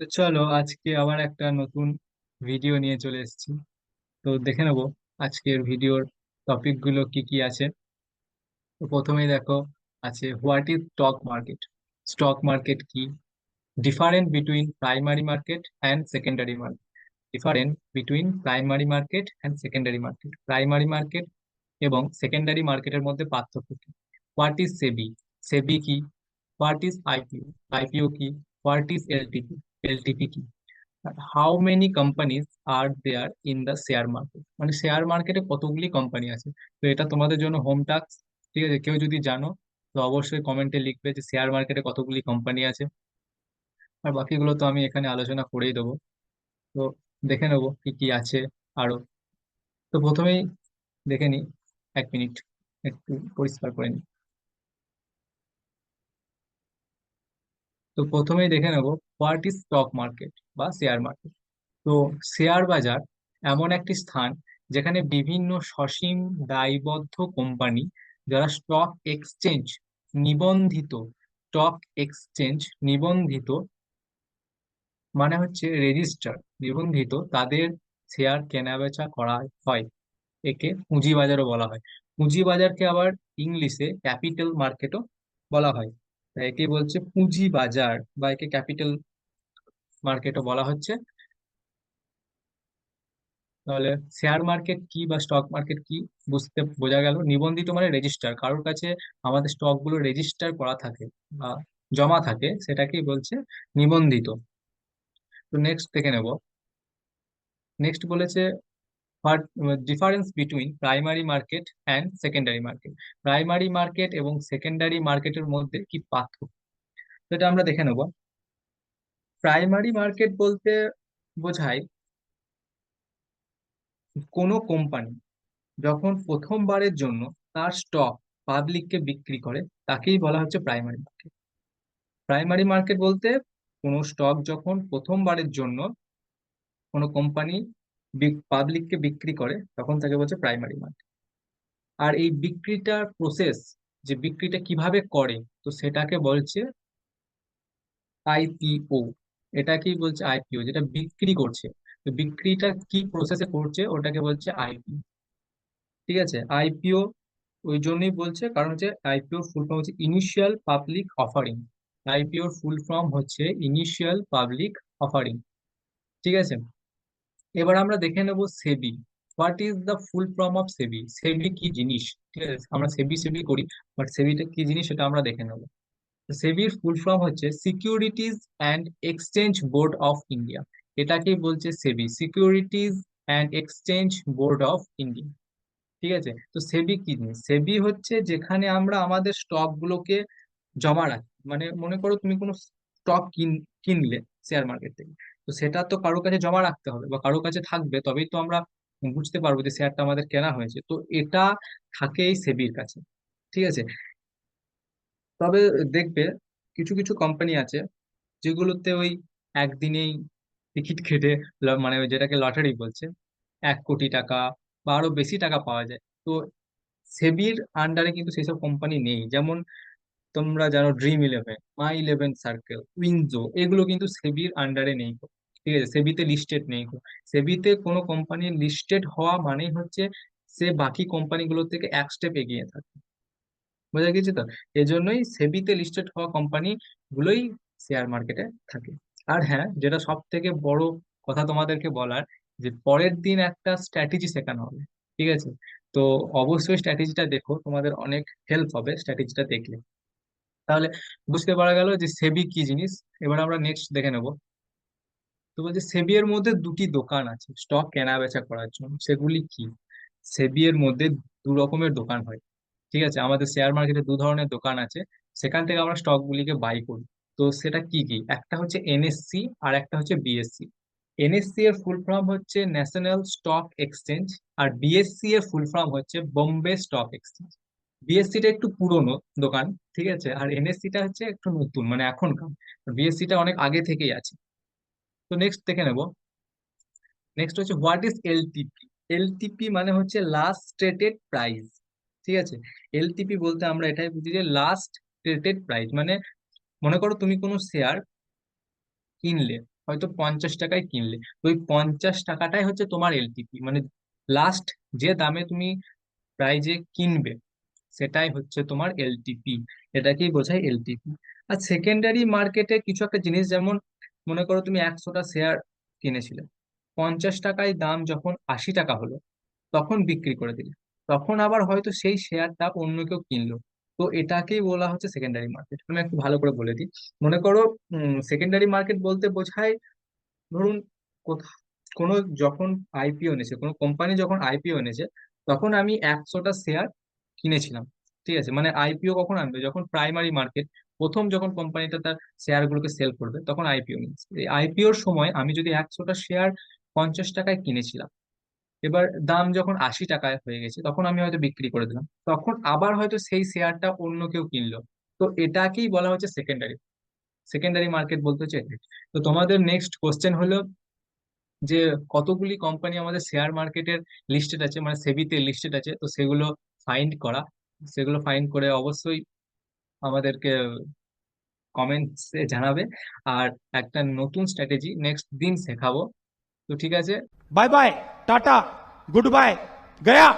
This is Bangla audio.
তো চলো আজকে আবার একটা নতুন ভিডিও নিয়ে চলে এসেছি। তো দেখে নেবো আজকের ভিডিওর টপিক গুলো কি কি আছে। তো প্রথমেই দেখো আছে what is stock market. Stock market কি? Different between primary market and secondary market. Different between primary market and secondary market. Primary market এবং সেকেন্ডারি মার্কেটের মধ্যে পার্থক্য কি? What is SEBI? সেবি কি? What is IPO? আইপিও কি? What is LTP? এলটিপি কি? How many companies are there in the share market, মানে শেয়ার মার্কেটে কতগুলি কোম্পানি আছে। তো এটা তোমাদের জন্য হোম টাস্ক। ঠিক আছে, কেউ যদি জানো তো অবশ্যই কমেন্টে লিখবে যে শেয়ার মার্কেটে কতগুলি কোম্পানি আছে। আর বাকিগুলো তো আমি এখানে আলোচনা করেই দেবো। তো দেখে নেবো কি কি আছে আরো। তো প্রথমেই দেখে নি, এক মিনিট একটু পরিষ্কার করে নি। তো প্রথমেই দেখে নেবো হোয়াট ইজ স্টক মার্কেট বা শেয়ার মার্কেট। তো শেয়ার বাজার এমন একটি স্থান যেখানে বিভিন্ন সসীম দায়বদ্ধ কোম্পানি যারা নিবন্ধিত স্টক এক্সচেঞ্জ নিবন্ধিত মানে হচ্ছে রেজিস্টার, নিবন্ধিত তাদের শেয়ার কেনাবেচা করা হয়। একে পুঁজি বাজারও বলা হয়। পুঁজি বাজারকে আবার ইংলিশে ক্যাপিটাল মার্কেটও বলা হয়। তাই একে বলছে পুঁজি বাজার বা একে ক্যাপিটাল মার্কেটও বলা হচ্ছে। তাহলে শেয়ার মার্কেট কি বা স্টক মার্কেট কি বুঝতে বোঝা গেল। নিবন্ধিত মানে রেজিস্টার, কারোর কাছে আমাদের স্টক গুলো রেজিস্টার করা থাকে বা জমা থাকে, সেটাকেই বলছে নিবন্ধিত। তো নেক্সট দেখে নেব। নেক্সট বলেছে what difference between primary market and secondary market. Primary market এবং সেকেন্ডারি মার্কেটের মধ্যে কি পার্থক্য, সেটা আমরা দেখে নেব। প্রাইমারি মার্কেট বলতে বোঝায় কোনো কোম্পানি যখন প্রথমবারের জন্য তার স্টক পাবলিককে বিক্রি করে তাকেই বলা হচ্ছে প্রাইমারি মার্কেট। প্রাইমারি মার্কেট বলতে কোনো স্টক যখন প্রথমবারের জন্য কোনো কোম্পানি পাবলিককে বিক্রি করে তখন তাকে বলছে প্রাইমারি মার্কেট। আর এই বিক্রিটার প্রসেস, যে বিক্রিটা কিভাবে করে, তো সেটাকে বলছে আইপিও। এটাকেই বলছে আইপিও, যেটা বিক্রি করছে। তো বিক্রিটা কি প্রসেসে করছে ওটাকে বলছে আইপিও। ঠিক আছে, আইপিও ওই জন্যই বলছে কারণ হচ্ছে আইপিওর ফুল ফর্ম হচ্ছে ইনিশিয়াল পাবলিক অফারিং। আইপিওর ফুল ফর্ম হচ্ছে ইনিশিয়াল পাবলিক অফারিং। ঠিক আছে, এবার আমরা দেখে নেব SEBI. What is the full form of SEBI? SEBI কি জিনিস? ঠিক আছে, আমরা সেবি সেবি করি, বাট সেবিটা কি জিনিস সেটা আমরা দেখে নেব। সেবির ফুল ফর্ম হচ্ছে securities and exchange board of India. এটাকেই বলছে SEBI, securities and exchange board of India. ঠিক আছে, তো সেবি কি জিনিস? সেবি হচ্ছে যেখানে আমরা আমাদের স্টক গুলোকে জমা রাখি। মানে মনে করো তুমি কোনো স্টক কিনলে শেয়ার মার্কেট থেকে, তো সেটা তো কারো কাছে জমা রাখতে হবে বা কারো কাছে থাকবে, তবেই তো আমরা বুঝতে পারবো যে শেয়ারটা আমাদের কেনা হয়েছে। তো এটা থাকে এই সেবির কাছে। ঠিক আছে, তবে দেখবে কিছু কিছু কোম্পানি আছে যেগুলোতে ওই একদিনেই টিকিট কেটে মানে ওই যেটাকে লটারি বলছে, 1 কোটি টাকা বা আরো বেশি টাকা পাওয়া যায়। তো সেবির আন্ডারে কিন্তু সেসব কোম্পানি নেই। যেমন তোমরা জানো ড্রিম 11, মাই 11 সার্কেল, উইনজো, এগুলো কিন্তু সেবির আন্ডারে নেই গো। ঠিক আছে, সেবিতে লিস্টেড নেই গো। সেবিতে কোনো কোম্পানি লিস্টেড হওয়া মানেই হচ্ছে সে বাকি কোম্পানিগুলোর থেকে এক স্টেপ এগিয়ে থাকে। বোঝা গেছে তো? এজন্যই সেবিতে লিস্টেড হওয়া কোম্পানি গুলোই শেয়ার মার্কেটে থাকে। আর হ্যাঁ, যেটা সব থেকে বড় কথা তোমাদেরকে বলার, যে পরের দিন একটা স্ট্র্যাটেজি শেখানো হবে। ঠিক আছে, তো অবশ্যই স্ট্র্যাটেজিটা দেখো, তোমাদের অনেক হেল্প হবে স্ট্র্যাটেজিটা দেখলে। তাহলে বুঝতে পারা গেল যে সেবি কি জিনিস। এবার আমরা নেক্সট দেখে নেব। তো বলছে সেবি এর মধ্যে দুটি দোকান আছে স্টক কেনা বেচা করার জন্য, সেগুলি কি? সেবি এর মধ্যে দু রকমের দোকান হয়। ঠিক আছে, আমাদের শেয়ার মার্কেটে দু ধরনের দোকান আছে, সেখান থেকে আমরা স্টক গুলিকে বাই করি। তো সেটা কি কি? একটা হচ্ছে এনএসসি আর একটা হচ্ছে বিএসসি। এনএসসি এর ফুল ফর্ম হচ্ছে ন্যাশনাল স্টক এক্সচেঞ্জ, আর বিএসসি এর ফুল ফর্ম হচ্ছে বোম্বে স্টক এক্সচেঞ্জ। বিএসসি টা একটু পুরনো দোকান, ঠিক আছে, আর এনএসসি টা হচ্ছে একটু নতুন মানে এখনকার। বিএসসি টা অনেক আগে থেকেই আছে। তো নেক্সট দেখে নেব। নেক্সট হচ্ছে হোয়াট ইজ এলটিপি। এলটিপি মানে হচ্ছে লাস্ট ট্রেডেড প্রাইস। ঠিক আছে, এলটিপি বলতে আমরা এটাই বুঝি যে লাস্ট ট্রেডেড প্রাইস। মানে মনে করো তুমি কোনো শেয়ার কিনলে, হয়তো 50 টাকায় কিনলে, তো ওই 50 টাকাটাই হচ্ছে তোমার এলটিপি, মানে লাস্ট যে দামে তুমি প্রাইজে কিনবে সেটাই হচ্ছে তোমার এলটিপি। এটাকেই বোঝায় এলটিপি। আর সেকেন্ডারি মার্কেটে কিছু একটা জিনিস, যেমন মনে করো তুমি 100টা শেয়ার কিনেছিলে, 50 টাকায় দাম যখন 80 টাকা হলো তখন বিক্রি করে দিলে, তখন আবার হয়তো সেই শেয়ারটা অন্য কেউ কিনলো। তো এটাকেই বলা হচ্ছে সেকেন্ডারি মার্কেট। আমি একটু ভালো করে বলে দিই। মনে করো সেকেন্ডারি মার্কেট বলতে বোঝায়, ধরুন কোথা কোনো যখন আইপিও এনেছে, কোনো কোম্পানি যখন আইপিও এনেছে, তখন আমি 100টা শেয়ার কিনেছিলাম। ঠিক আছে, মানে আইপিও কখন আনবে, যখন প্রাইমারি মার্কেট প্রথম যখন কোম্পানিটা তার শেয়ার গুলোকে সেল করবে তখন আইপিও নিচ্ছে। এই আইপিওর সময় আমি যদি 100টা শেয়ার 50 টাকায় কিনেছিলাম, এবার দাম যখন 80 টাকায় হয়ে গেছে তখন আমি হয়তো বিক্রি করে দিলাম, তখন আবার হয়তো সেই শেয়ারটা অন্য কেউ কিনলো। তো এটাকেই বলা হচ্ছে সেকেন্ডারি। সেকেন্ডারি মার্কেট বলতে হচ্ছে এটাই। তো তোমাদের নেক্সট কোশ্চেন হলো যে কতগুলি কোম্পানি আমাদের শেয়ার মার্কেটের লিস্টেড আছে, মানে সেবিতে লিস্টেড আছে, তো সেগুলো ফাইন্ড করা। সেগুলো ফাইন্ড করে অবশ্যই আমাদেরকে কমেন্টসে জানাবে। আর একটা নতুন স্ট্র্যাটেজি নেক্সট দিন শেখাবো। তো ঠিক আছে। Bye bye, tata, good bye, गया।